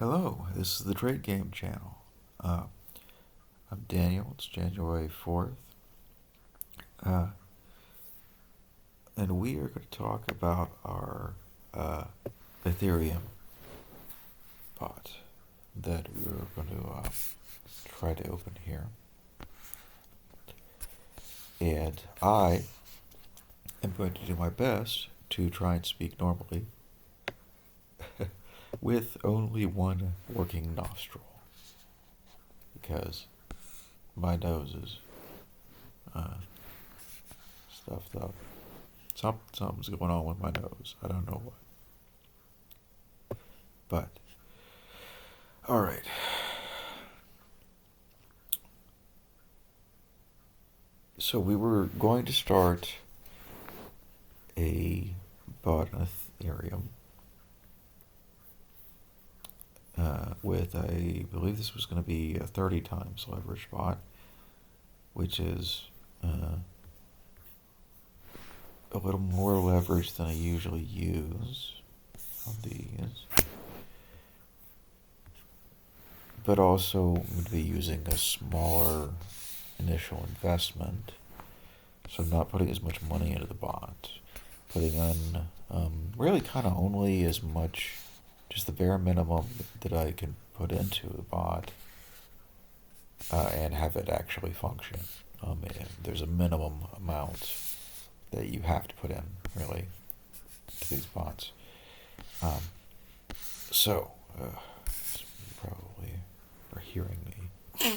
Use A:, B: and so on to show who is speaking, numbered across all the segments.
A: Hello, this is the TradeGame channel. Uh, I'm Daniel. It's January 4th. Uh, and we are going to talk about our Ethereum bot that we are going to try to open here. And I am going to do my best to try and speak normally with only one working nostril, because my nose is stuffed up. Something's going on with my nose. I don't know what. But, alright. So we were going to start a bot on Ethereum with, I believe this was going to be a 30 times leverage bot, which is a little more leverage than I usually use on these, but also I'm going to be using a smaller initial investment, so I'm not putting as much money into the bot, putting on really kind of only as much, just the bare minimum that I can put into the bot and have it actually function. There's a minimum amount that you have to put in, really, to these bots. So, you probably are hearing me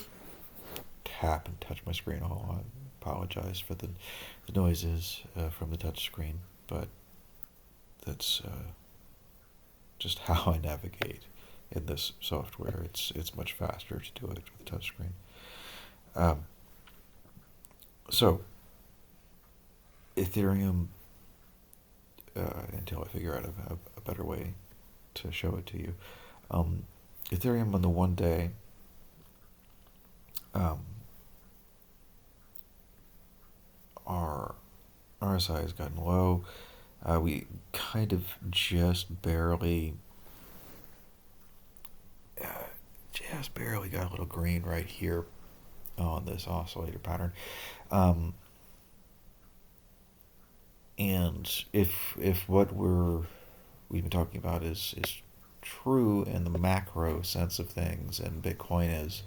A: tap and touch my screen a whole lot. Apologize for the noises from the touch screen, but that's just how I navigate in this software. It's much faster to do it with the touch screen. So, Ethereum, until I figure out a better way to show it to you. Ethereum on the 1 day, our RSI has gotten low. We kind of just barely got a little green right here on this oscillator pattern. And if what we've been talking about is true in the macro sense of things, and Bitcoin has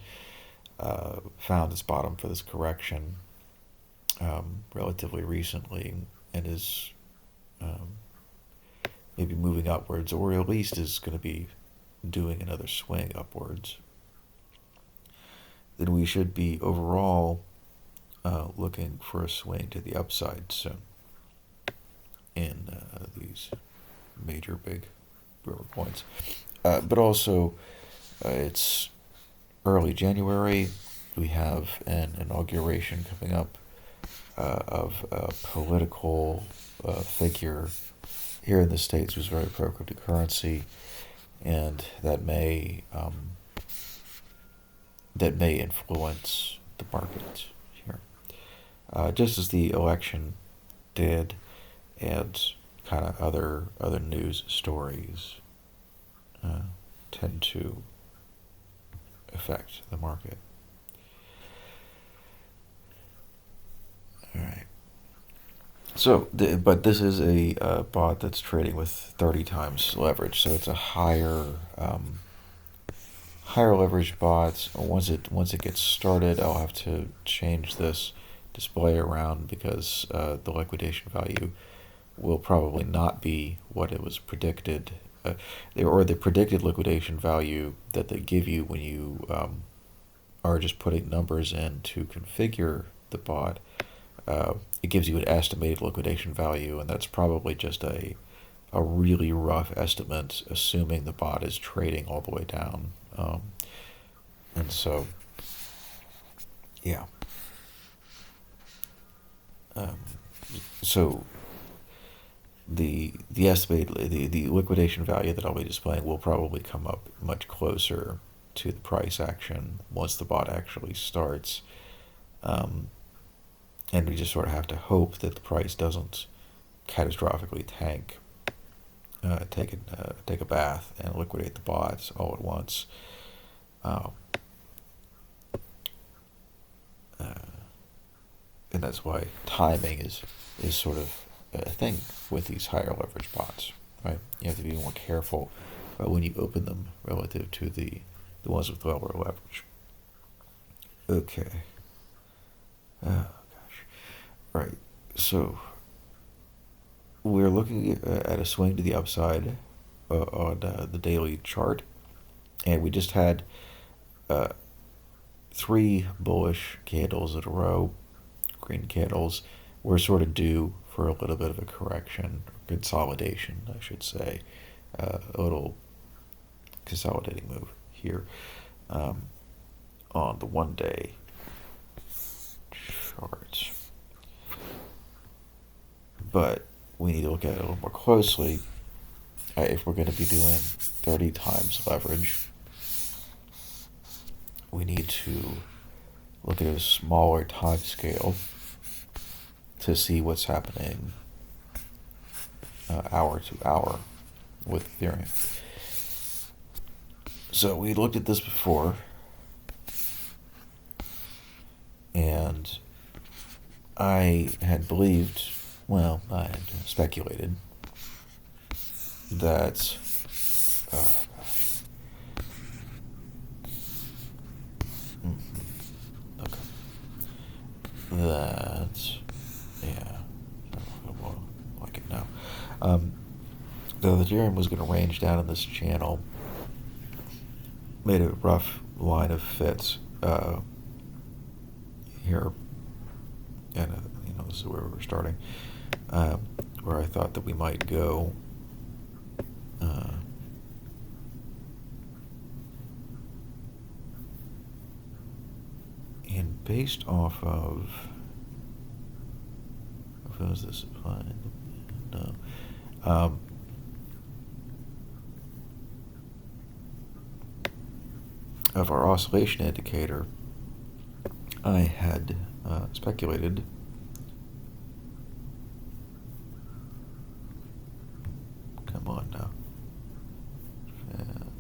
A: found its bottom for this correction relatively recently, and is maybe moving upwards, or at least is going to be doing another swing upwards, then we should be overall looking for a swing to the upside soon in these major big river points. But also, it's early January. We have an inauguration coming up of a political figure here in the States who's very pro-cryptocurrency, and that may influence the market here, just as the election did, and kind of other news stories tend to affect the market. All right. So, but this is a bot that's trading with 30 times leverage, so it's a higher leverage bot. Once it gets started, I'll have to change this display around, because the liquidation value will probably not be what it was predicted, or the predicted liquidation value that they give you when you are just putting numbers in to configure the bot. It gives you an estimated liquidation value, and that's probably just a really rough estimate, assuming the bot is trading all the way down. And so, yeah. So the estimated the liquidation value that I'll be displaying will probably come up much closer to the price action once the bot actually starts. And we just sort of have to hope that the price doesn't catastrophically tank take a bath and liquidate the bots all at once. Uh, uh, and that's why timing is sort of a thing with these higher leverage bots, right? You have to be more careful when you open them relative to the ones with lower leverage. Okay. Oh gosh. Right. So we're looking at a swing to the upside on the daily chart, and we just had uh, three bullish candles in a row, green candles. We're sort of due for a little bit of a correction, consolidation, I should say, a little consolidating move here on the 1 day chart. But we need to look at it a little more closely if we're going to be doing 30 times leverage. We need to look at a smaller time scale to see what's happening hour to hour with Ethereum. So we looked at this before, and I had believed, well, I had speculated that okay, that yeah, I like it now. The Ethereum was going to range down in this channel, made a rough line of fits here, and this is where we're starting, where I thought that we might go. And based off of was this applied? No. Of our oscillation indicator, I had speculated come on now, and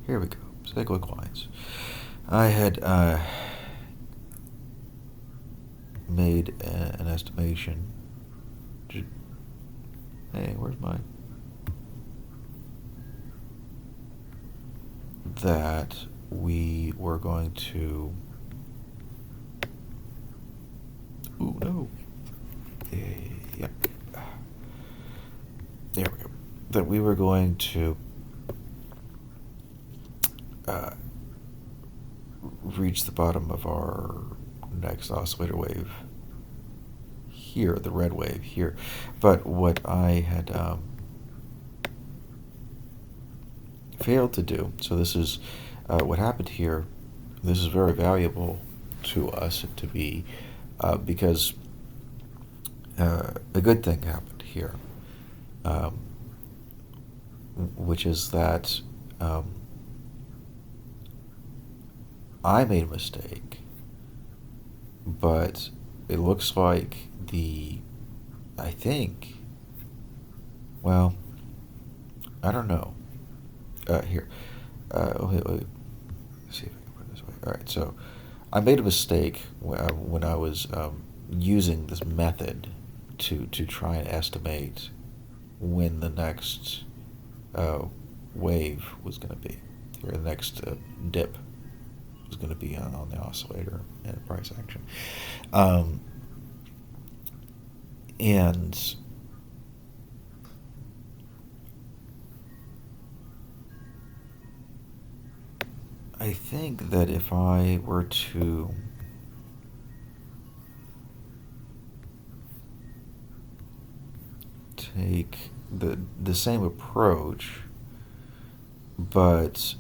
A: here we go, cyclic lines. I had made an estimation. Hey, where's mine? That we were going to. Ooh, no. Yep. There we go. That we were going to reach the bottom of our next oscillator wave here, the red wave here. But what I had failed to do, so this is what happened here. This is very valuable to us to be, because a good thing happened here, which is that I made a mistake, but it looks like I think, well, I don't know. Here, let me see if I can put it this way. All right, so I made a mistake when I was using this method to try and estimate when the next wave was going to be, or the next dip was going to be on the oscillator and price action. And I think that if I were to take the same approach, but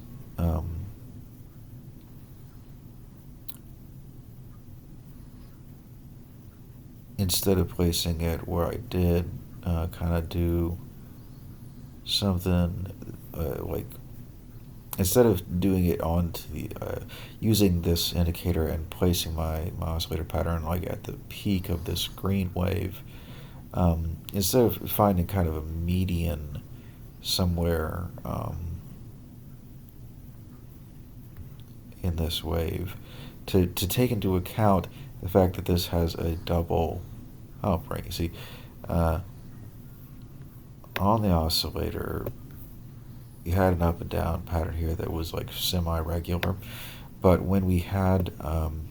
A: instead of placing it where I did, kind of do something like, instead of doing it onto the using this indicator and placing my oscillator pattern like at the peak of this green wave, Instead of finding kind of a median somewhere in this wave, to take into account the fact that this has a double outbreak. You see, uh, on the oscillator, you had an up and down pattern here that was like semi-regular, but when we had an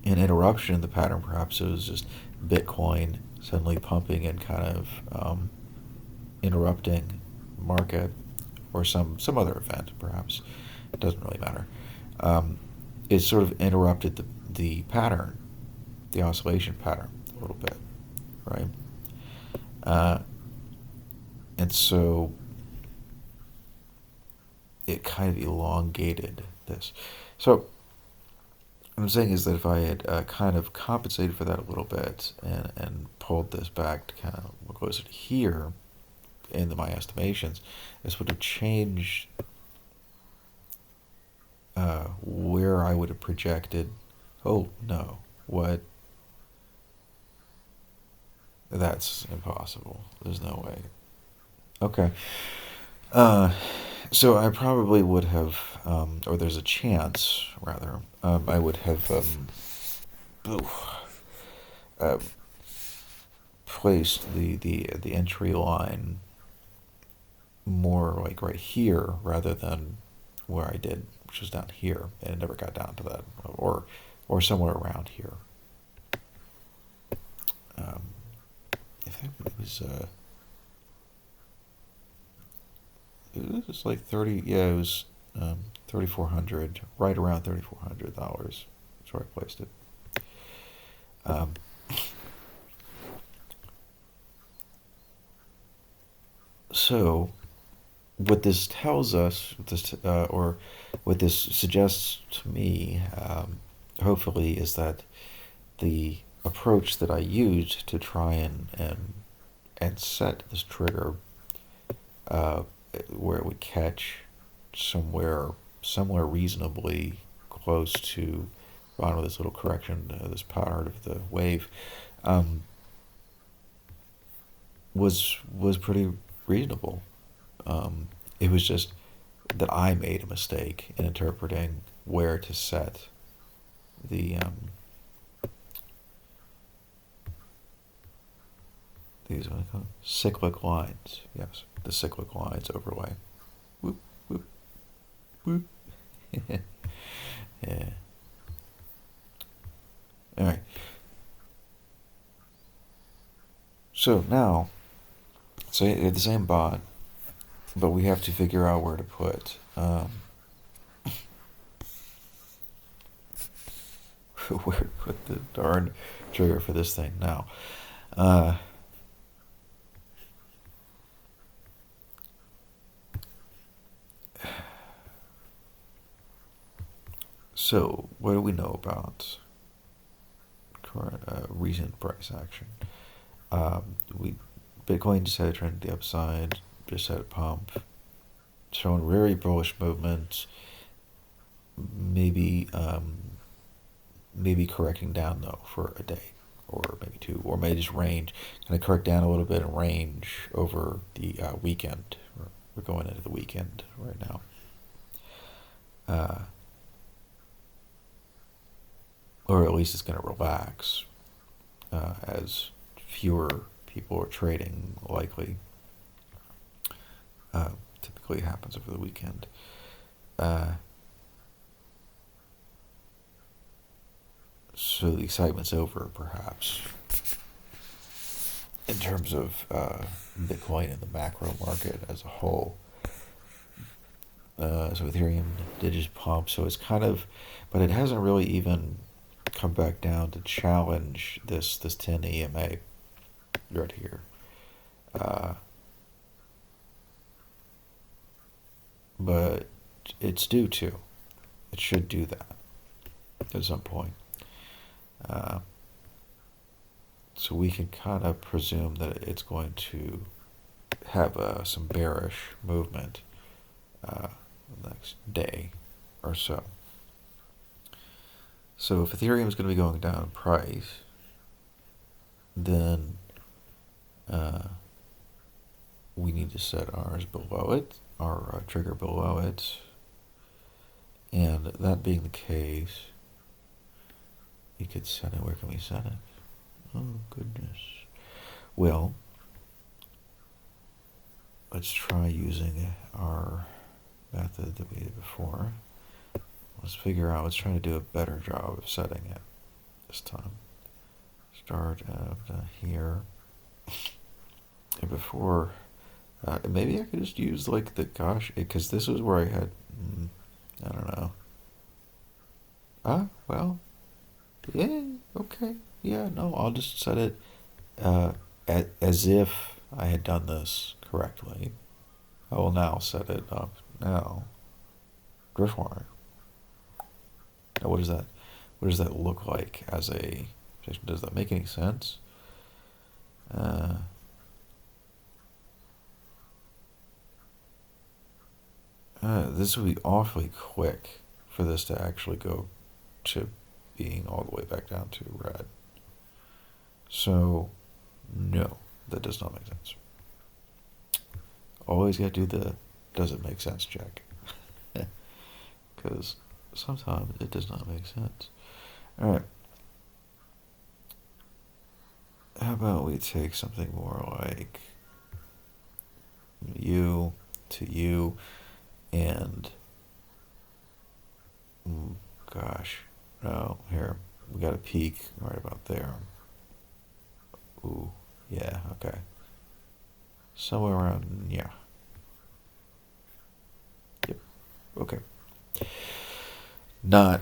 A: interruption in the pattern, perhaps it was just Bitcoin suddenly pumping and kind of interrupting market, or some other event, perhaps. It doesn't really matter. It sort of interrupted the pattern, the oscillation pattern, a little bit, right? And so it kind of elongated this. So what I'm saying is that if I had kind of compensated for that a little bit and pulled this back to kind of closer to here in my estimations, this would have changed where I would have projected. Oh no, what? That's impossible. There's no way. Okay. Uh, so I probably would have, or there's a chance, rather, I would have uh, placed the entry line more like right here rather than where I did, which was down here, and it never got down to that, or somewhere around here. I think it was like 30. Yeah, it was $3,400, right around $3,400. That's where I placed it. So, what this tells us, or what this suggests to me, hopefully, is that the approach that I used to try and set this trigger, where it would catch somewhere reasonably close to bottom of this little correction, this part of the wave, was pretty reasonable. It was just that I made a mistake in interpreting where to set the these what I call cyclic lines. Yes, the cyclic lines overlay. Whoop whoop whoop. Yeah. All right. So now, say it's the same bot, but we have to figure out where to put where to put the darn trigger for this thing now. So, what do we know about current recent price action? We Bitcoin just had a trend to the upside, just had a pump, showing very bullish movement. Maybe maybe correcting down though for a day, or maybe two, or maybe just range, kind of correct down a little bit and range over the weekend. We're going into the weekend right now. Or at least it's going to relax as fewer people are trading, likely. Typically happens over the weekend. So the excitement's over, perhaps, in terms of Bitcoin and the macro market as a whole. So Ethereum did just pump, so it's kind of, but it hasn't really even come back down to challenge this 10 EMA right here. But it's due to. It should do that at some point. So we can kind of presume that it's going to have some bearish movement the next day or so. So if Ethereum is going to be going down in price, then we need to set ours below it, our trigger below it. And that being the case, you could set it. Where can we set it? Oh, goodness. Well, let's try using our method that we did before. Let's try to do a better job of setting it this time. Start here. And before, maybe I could just use like the gosh, because this was where I had, I don't know. Well, yeah, okay. Yeah, no, I'll just set it as if I had done this correctly. I will now set it up now. Driftwire. Now, what does that? What does that look like as a? Does that make any sense? This would be awfully quick for this to actually go to being all the way back down to red. So, no, that does not make sense. Always got to do the does it make sense check. Because sometimes it does not make sense. Alright. How about we take something more like you to you and gosh, no, here, we got a peak right about there. Ooh, yeah, okay. Somewhere around, yeah. Yep, okay. Not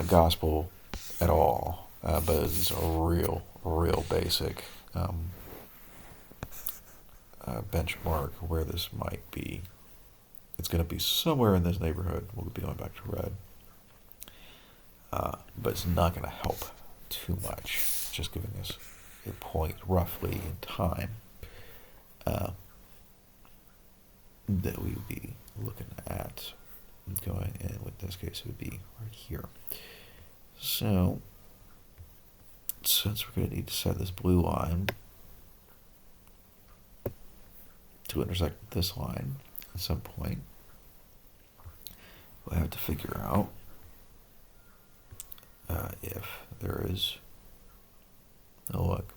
A: gospel at all, but it's a real basic benchmark where this might be. It's going to be somewhere in this neighborhood. We'll be going back to red. But it's not going to help too much. It's just giving us a point roughly in time that we would be looking at going, and in this case it would be right here. So since we're going to need to set this blue line to intersect this line at some point, we'll have to figure out if there is, oh look,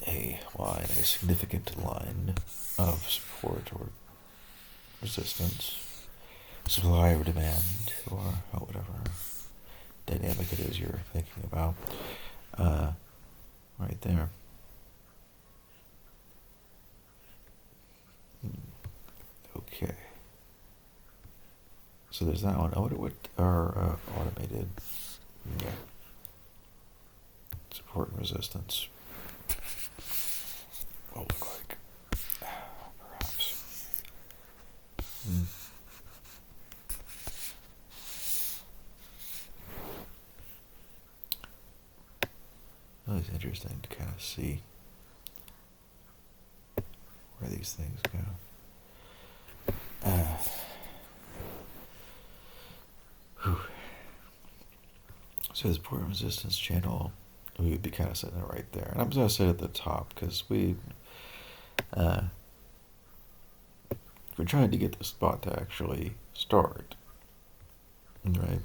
A: a line, a significant line of support or resistance, supply or demand, or whatever dynamic it is you're thinking about, right there. Okay. So there's that one. I wonder what our automated support and resistance will look like. Perhaps. Always interesting to kind of see where these things go. So the support and resistance channel, we would be kind of setting it right there. And I'm going to set it at the top because we're trying to get the spot to actually start, right?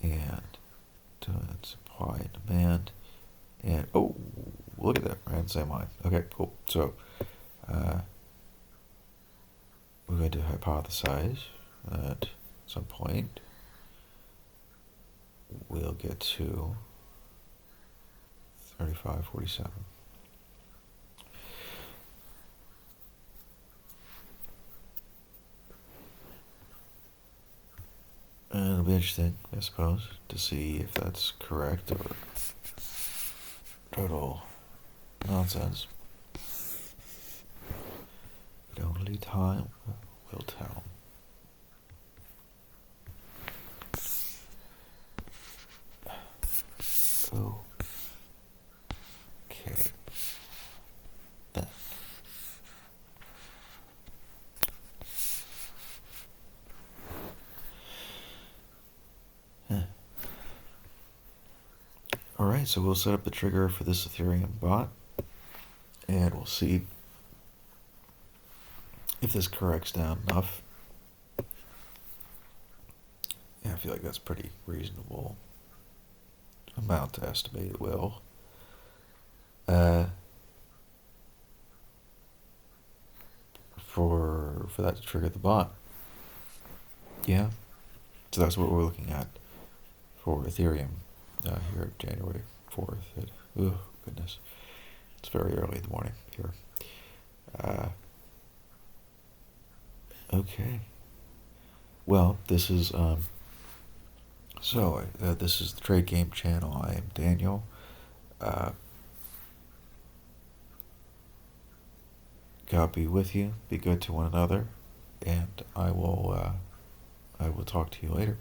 A: And doing supply and demand, and oh, look at that, right? Same line. Okay, cool. So we're going to hypothesize that at some point we'll get to 35.47. And it'll be interesting, I suppose, to see if that's correct or total nonsense. But only time will tell. Oh. Okay. Then. Alright, so we'll set up the trigger for this Ethereum bot, and we'll see if this corrects down enough. Yeah, I feel like that's pretty reasonable amount to estimate it will. For that to trigger the bot. Yeah, so that's what we're looking at for Ethereum here, January 4th. Oh, goodness. It's very early in the morning here. Okay. Well, this is this is the TradeGame channel. I am Daniel. God be with you. Be good to one another, and I will talk to you later.